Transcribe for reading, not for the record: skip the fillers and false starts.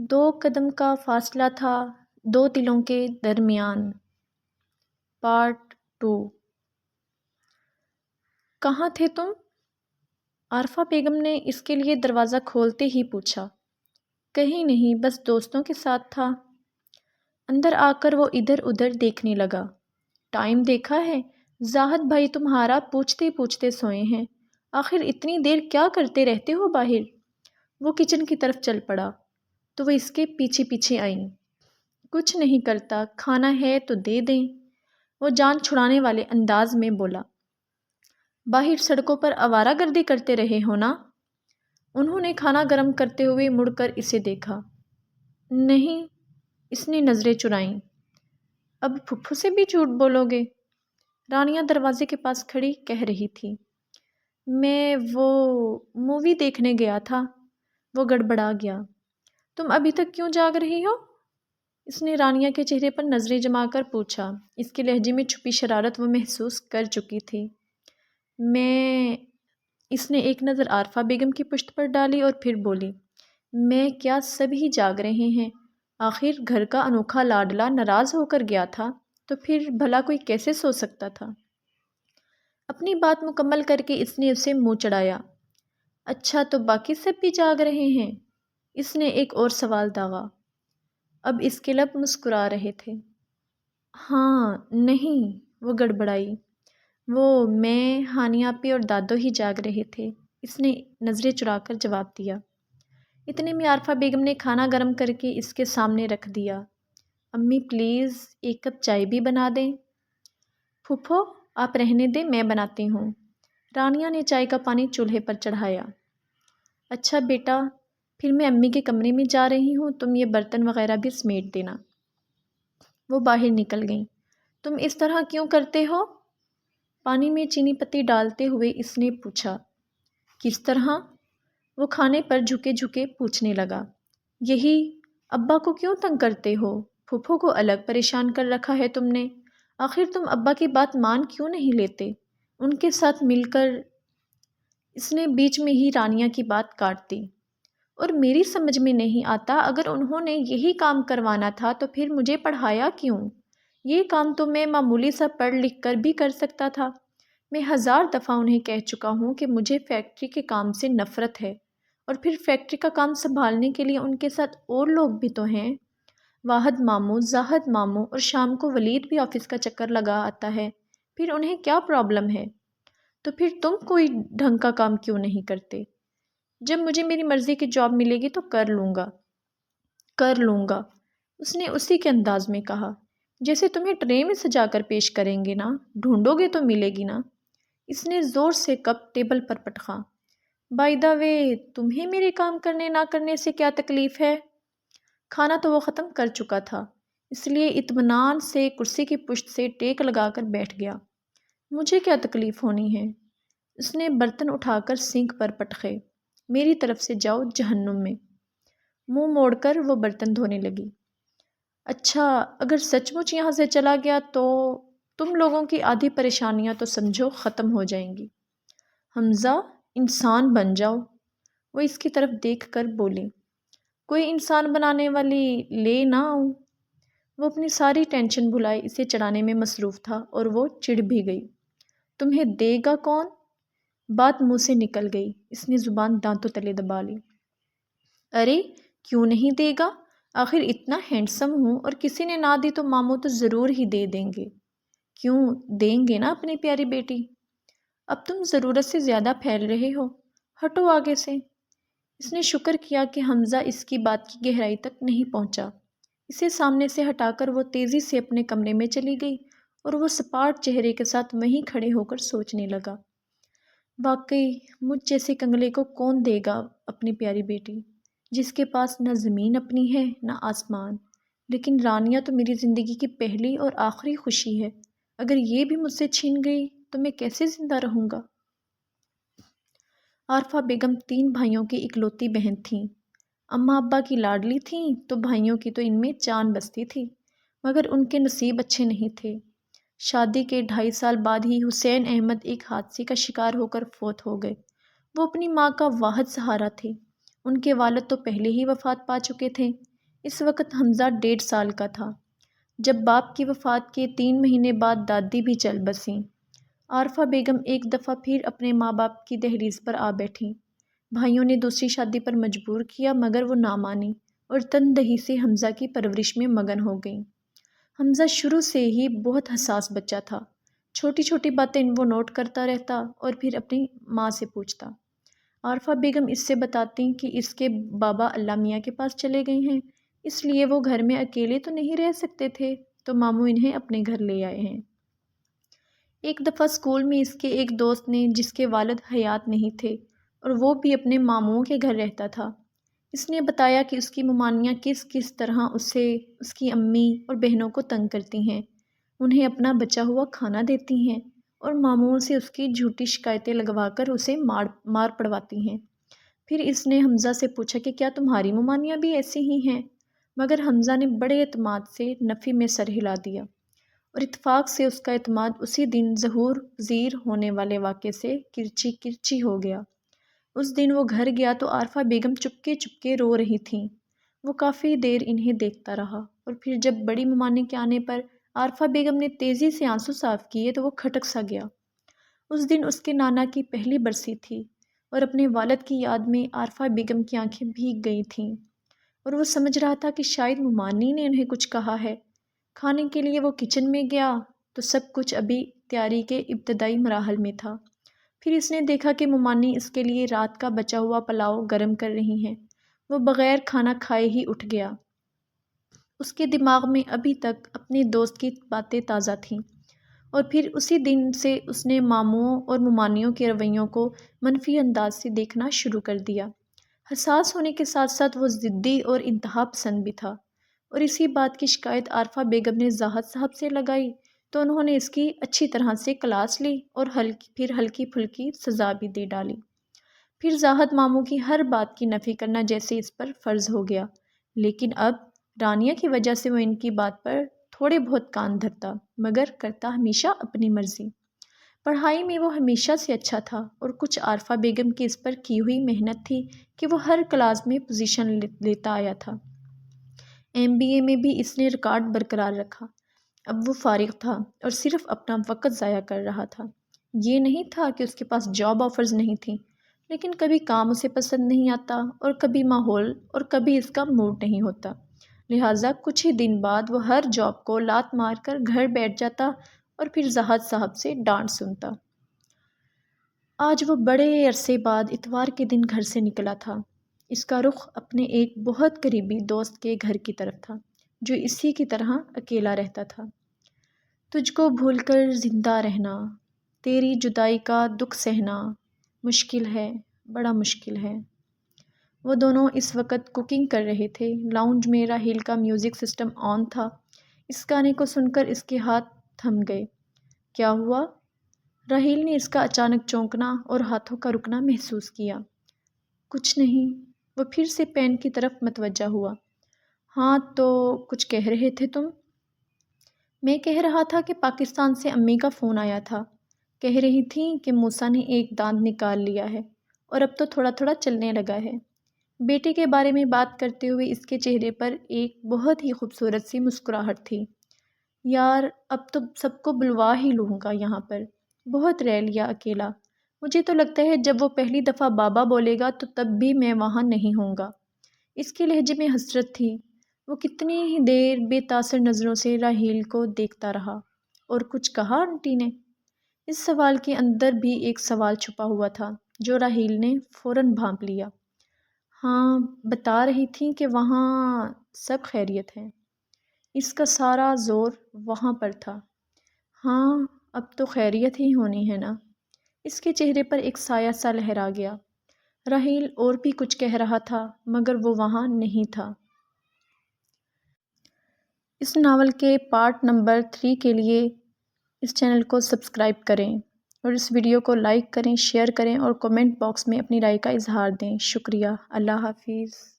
دو قدم کا فاصلہ تھا دو دلوں کے درمیان۔ پارٹ 2۔ کہاں تھے تم؟ عارفہ بیگم نے اس کے لیے دروازہ کھولتے ہی پوچھا۔ کہیں نہیں، بس دوستوں کے ساتھ تھا۔ اندر آ کر وہ ادھر ادھر دیکھنے لگا۔ ٹائم دیکھا ہے؟ زاہد بھائی تمہارا پوچھتے پوچھتے سوئے ہیں۔ آخر اتنی دیر کیا کرتے رہتے ہو باہر؟ وہ کچن کی طرف چل پڑا تو وہ اس کے پیچھے پیچھے آئیں۔ کچھ نہیں کرتا، کھانا ہے تو دے دیں، وہ جان چھڑانے والے انداز میں بولا۔ باہر سڑکوں پر آوارہ گردی کرتے رہے ہو نا؟ انہوں نے کھانا گرم کرتے ہوئے مڑ کر اسے دیکھا۔ نہیں، اس نے نظریں چرائیں۔ اب پھپھو سے بھی جھوٹ بولو گے؟ رانیہ دروازے کے پاس کھڑی کہہ رہی تھی۔ میں وہ مووی دیکھنے گیا تھا۔ وہ گڑبڑا گیا۔ تم ابھی تک کیوں جاگ رہی ہو؟ اس نے رانیہ کے چہرے پر نظریں جما کر پوچھا۔ اس کے لہجے میں چھپی شرارت وہ محسوس کر چکی تھی۔ میں اس نے ایک نظر عارفہ بیگم کی پشت پر ڈالی اور پھر بولی، میں کیا سب ہی جاگ رہے ہیں؟ آخر گھر کا انوکھا لاڈلا ناراض ہو کر گیا تھا تو پھر بھلا کوئی کیسے سو سکتا تھا؟ اپنی بات مکمل کر کے اس نے اسے منہ چڑھایا۔ اچھا تو باقی سب بھی جاگ رہے ہیں؟ اس نے ایک اور سوال داغا۔ اب اس کے لب مسکرا رہے تھے۔ ہاں، نہیں، وہ گڑبڑائی۔ وہ میں، ہانی آپی اور دادو ہی جاگ رہے تھے، اس نے نظریں چرا کر جواب دیا۔ اتنے میں عارفہ بیگم نے کھانا گرم کر کے اس کے سامنے رکھ دیا۔ امی پلیز ایک کپ چائے بھی بنا دیں۔ پھوپھو آپ رہنے دیں، میں بناتی ہوں۔ رانیہ نے چائے کا پانی چولہے پر چڑھایا۔ اچھا بیٹا، پھر میں امی کے کمرے میں جا رہی ہوں، تم یہ برتن وغیرہ بھی سمیٹ دینا۔ وہ باہر نکل گئیں۔ تم اس طرح کیوں کرتے ہو؟ پانی میں چینی پتی ڈالتے ہوئے اس نے پوچھا۔ کس طرح؟ وہ کھانے پر جھکے جھکے پوچھنے لگا۔ یہی، ابا کو کیوں تنگ کرتے ہو؟ پھوپھو کو الگ پریشان کر رکھا ہے تم نے۔ آخر تم ابا کی بات مان کیوں نہیں لیتے؟ ان کے ساتھ مل کر… اس نے بیچ میں ہی رانیہ کی بات کاٹ دی۔ اور میری سمجھ میں نہیں آتا، اگر انہوں نے یہی کام کروانا تھا تو پھر مجھے پڑھایا کیوں؟ یہ کام تو میں معمولی سا پڑھ لکھ کر بھی کر سکتا تھا۔ میں 1000 دفعہ انہیں کہہ چکا ہوں کہ مجھے فیکٹری کے کام سے نفرت ہے، اور پھر فیکٹری کا کام سنبھالنے کے لیے ان کے ساتھ اور لوگ بھی تو ہیں۔ واحد ماموں، زاہد ماموں، اور شام کو ولید بھی آفس کا چکر لگا آتا ہے، پھر انہیں کیا پرابلم ہے؟ تو پھر تم کوئی ڈھنگ کا کام کیوں نہیں کرتے؟ جب مجھے میری مرضی کی جاب ملے گی تو کر لوں گا، اس نے اسی کے انداز میں کہا، جیسے تمہیں ٹرے میں سجا کر پیش کریں گے نا، ڈھونڈو گے تو ملے گی نا۔ اس نے زور سے کپ ٹیبل پر پٹخا۔ بائی دا وے، تمہیں میرے کام کرنے نہ کرنے سے کیا تکلیف ہے؟ کھانا تو وہ ختم کر چکا تھا، اس لیے اطمینان سے کرسی کی پشت سے ٹیک لگا کر بیٹھ گیا۔ مجھے کیا تکلیف ہونی ہے؟ اس نے برتن اٹھا کر سنک پر پٹخے۔ میری طرف سے جاؤ جہنم میں۔ منہ موڑ کر وہ برتن دھونے لگی۔ اچھا، اگر سچ مچ یہاں سے چلا گیا تو تم لوگوں کی آدھی پریشانیاں تو سمجھو ختم ہو جائیں گی۔ حمزہ، انسان بن جاؤ، وہ اس کی طرف دیکھ کر بولی۔ کوئی انسان بنانے والی لے نہ آؤں؟ وہ اپنی ساری ٹینشن بھلائے اسے چڑھانے میں مصروف تھا اور وہ چڑ بھی گئی۔ تمہیں دے گا کون؟ بات منہ سے نکل گئی، اس نے زبان دانتوں تلے دبا لی۔ ارے کیوں نہیں دے گا؟ آخر اتنا ہینڈسم ہوں، اور کسی نے نہ دی تو ماموں تو ضرور ہی دے دیں گے۔ کیوں دیں گے نا اپنی پیاری بیٹی۔ اب تم ضرورت سے زیادہ پھیل رہے ہو، ہٹو آگے سے۔ اس نے شکر کیا کہ حمزہ اس کی بات کی گہرائی تک نہیں پہنچا۔ اسے سامنے سے ہٹا کر وہ تیزی سے اپنے کمرے میں چلی گئی اور وہ سپاٹ چہرے کے ساتھ وہیں کھڑے ہو کر سوچنے لگا، واقعی مجھ جیسے کنگلے کو کون دے گا اپنی پیاری بیٹی، جس کے پاس نہ زمین اپنی ہے نہ آسمان۔ لیکن رانیہ تو میری زندگی کی پہلی اور آخری خوشی ہے، اگر یہ بھی مجھ سے چھین گئی تو میں کیسے زندہ رہوں گا؟ عارفہ بیگم 3 بھائیوں کی اکلوتی بہن تھیں۔ اماں ابا کی لاڈلی تھیں تو بھائیوں کی تو ان میں جان بستی تھی، مگر ان کے نصیب اچھے نہیں تھے۔ شادی کے 2.5 سال بعد ہی حسین احمد ایک حادثے کا شکار ہو کر فوت ہو گئے۔ وہ اپنی ماں کا واحد سہارا تھے۔ ان کے والد تو پہلے ہی وفات پا چکے تھے، اس وقت حمزہ 1.5 سال کا تھا، جب باپ کی وفات کے 3 مہینے بعد دادی بھی چل بسیں۔ عارفہ بیگم ایک دفعہ پھر اپنے ماں باپ کی دہلیز پر آ بیٹھیں۔ بھائیوں نے دوسری شادی پر مجبور کیا مگر وہ نہ مانی اور تندہی سے حمزہ کی پرورش میں مگن ہو گئیں۔ حمزہ شروع سے ہی بہت حساس بچہ تھا، چھوٹی چھوٹی باتیں وہ نوٹ کرتا رہتا اور پھر اپنی ماں سے پوچھتا۔ عارفہ بیگم اس سے بتاتی کہ اس کے بابا اللہ میاں کے پاس چلے گئے ہیں، اس لیے وہ گھر میں اکیلے تو نہیں رہ سکتے تھے، تو ماموں انہیں اپنے گھر لے آئے ہیں۔ ایک دفعہ اسکول میں اس کے ایک دوست نے، جس کے والد حیات نہیں تھے اور وہ بھی اپنے ماموں کے گھر رہتا تھا، اس نے بتایا کہ اس کی ممانیاں کس کس طرح اسے، اس کی امی اور بہنوں کو تنگ کرتی ہیں، انہیں اپنا بچا ہوا کھانا دیتی ہیں اور ماموں سے اس کی جھوٹی شکایتیں لگوا کر اسے مار پڑواتی ہیں۔ پھر اس نے حمزہ سے پوچھا کہ کیا تمہاری ممانیاں بھی ایسی ہی ہیں؟ مگر حمزہ نے بڑے اعتماد سے نفی میں سر ہلا دیا اور اتفاق سے اس کا اعتماد اسی دن ظہور پذیر ہونے والے واقعے سے کرچی کرچی ہو گیا۔ اس دن وہ گھر گیا تو عارفہ بیگم چپکے چپکے رو رہی تھیں۔ وہ کافی دیر انہیں دیکھتا رہا اور پھر جب بڑی ممانی کے آنے پر عارفہ بیگم نے تیزی سے آنسو صاف کیے تو وہ کھٹک سا گیا۔ اس دن اس کے نانا کی پہلی برسی تھی اور اپنے والد کی یاد میں عارفہ بیگم کی آنکھیں بھیگ گئی تھیں اور وہ سمجھ رہا تھا کہ شاید ممانی نے انہیں کچھ کہا ہے۔ کھانے کے لیے وہ کچن میں گیا تو سب کچھ ابھی تیاری کے ابتدائی مراحل میں تھا۔ پھر اس نے دیکھا کہ ممانی اس کے لیے رات کا بچا ہوا پلاؤ گرم کر رہی ہیں۔ وہ بغیر کھانا کھائے ہی اٹھ گیا۔ اس کے دماغ میں ابھی تک اپنے دوست کی باتیں تازہ تھیں اور پھر اسی دن سے اس نے ماموں اور ممانیوں کے رویوں کو منفی انداز سے دیکھنا شروع کر دیا۔ حساس ہونے کے ساتھ ساتھ وہ ضدی اور انتہا پسند بھی تھا، اور اسی بات کی شکایت عارفہ بیگم نے زاہد صاحب سے لگائی تو انہوں نے اس کی اچھی طرح سے کلاس لی اور پھر ہلکی پھلکی سزا بھی دے ڈالی۔ پھر زاہد ماموں کی ہر بات کی نفی کرنا جیسے اس پر فرض ہو گیا، لیکن اب رانیہ کی وجہ سے وہ ان کی بات پر تھوڑے بہت کان دھرتا، مگر کرتا ہمیشہ اپنی مرضی۔ پڑھائی میں وہ ہمیشہ سے اچھا تھا اور کچھ عارفہ بیگم کی اس پر کی ہوئی محنت تھی کہ وہ ہر کلاس میں پوزیشن لیتا آیا تھا۔ MBA میں بھی اس نے ریکارڈ برقرار رکھا۔ اب وہ فارغ تھا اور صرف اپنا وقت ضائع کر رہا تھا۔ یہ نہیں تھا کہ اس کے پاس جاب آفرز نہیں تھیں، لیکن کبھی کام اسے پسند نہیں آتا اور کبھی ماحول اور کبھی اس کا موڈ نہیں ہوتا، لہٰذا کچھ ہی دن بعد وہ ہر جاب کو لات مار کر گھر بیٹھ جاتا اور پھر زاہد صاحب سے ڈانٹ سنتا۔ آج وہ بڑے عرصے بعد اتوار کے دن گھر سے نکلا تھا۔ اس کا رخ اپنے ایک بہت قریبی دوست کے گھر کی طرف تھا، جو اسی کی طرح اکیلا رہتا تھا۔ تجھ کو بھول کر زندہ رہنا، تیری جدائی کا دکھ سہنا، مشکل ہے، بڑا مشکل ہے۔ وہ دونوں اس وقت کوکنگ کر رہے تھے۔ لاؤنج میں راحیل کا میوزک سسٹم آن تھا۔ اس گانے کو سن کر اس کے ہاتھ تھم گئے۔ کیا ہوا؟ راحیل نے اس کا اچانک چونکنا اور ہاتھوں کا رکنا محسوس کیا۔ کچھ نہیں، وہ پھر سے پین کی طرف متوجہ ہوا۔ ہاں تو کچھ کہہ رہے تھے تم؟ میں کہہ رہا تھا کہ پاکستان سے امی کا فون آیا تھا، کہہ رہی تھیں کہ موسیٰ نے ایک دانت نکال لیا ہے اور اب تو تھوڑا تھوڑا چلنے لگا ہے۔ بیٹے کے بارے میں بات کرتے ہوئے اس کے چہرے پر ایک بہت ہی خوبصورت سی مسکراہٹ تھی۔ یار اب تو سب کو بلوا ہی لوں گا یہاں پر، بہت رہ لیا اکیلا۔ مجھے تو لگتا ہے جب وہ پہلی دفعہ بابا بولے گا تو تب بھی میں وہاں نہیں ہوں گا۔ اس کے لہجے میں حسرت تھی۔ وہ کتنی ہی دیر بے تاثر نظروں سے راحیل کو دیکھتا رہا۔ اور کچھ کہا آنٹی نے؟ اس سوال کے اندر بھی ایک سوال چھپا ہوا تھا جو راحیل نے فوراً بھانپ لیا۔ ہاں، بتا رہی تھیں کہ وہاں سب خیریت ہے۔ اس کا سارا زور وہاں پر تھا۔ ہاں اب تو خیریت ہی ہونی ہے نا۔ اس کے چہرے پر ایک سایہ سا لہرا گیا۔ راحیل اور بھی کچھ کہہ رہا تھا مگر وہ وہاں نہیں تھا۔ اس ناول کے پارٹ نمبر 3 کے لیے اس چینل کو سبسکرائب کریں اور اس ویڈیو کو لائک کریں، شیئر کریں اور کومنٹ باکس میں اپنی رائے کا اظہار دیں۔ شکریہ۔ اللہ حافظ۔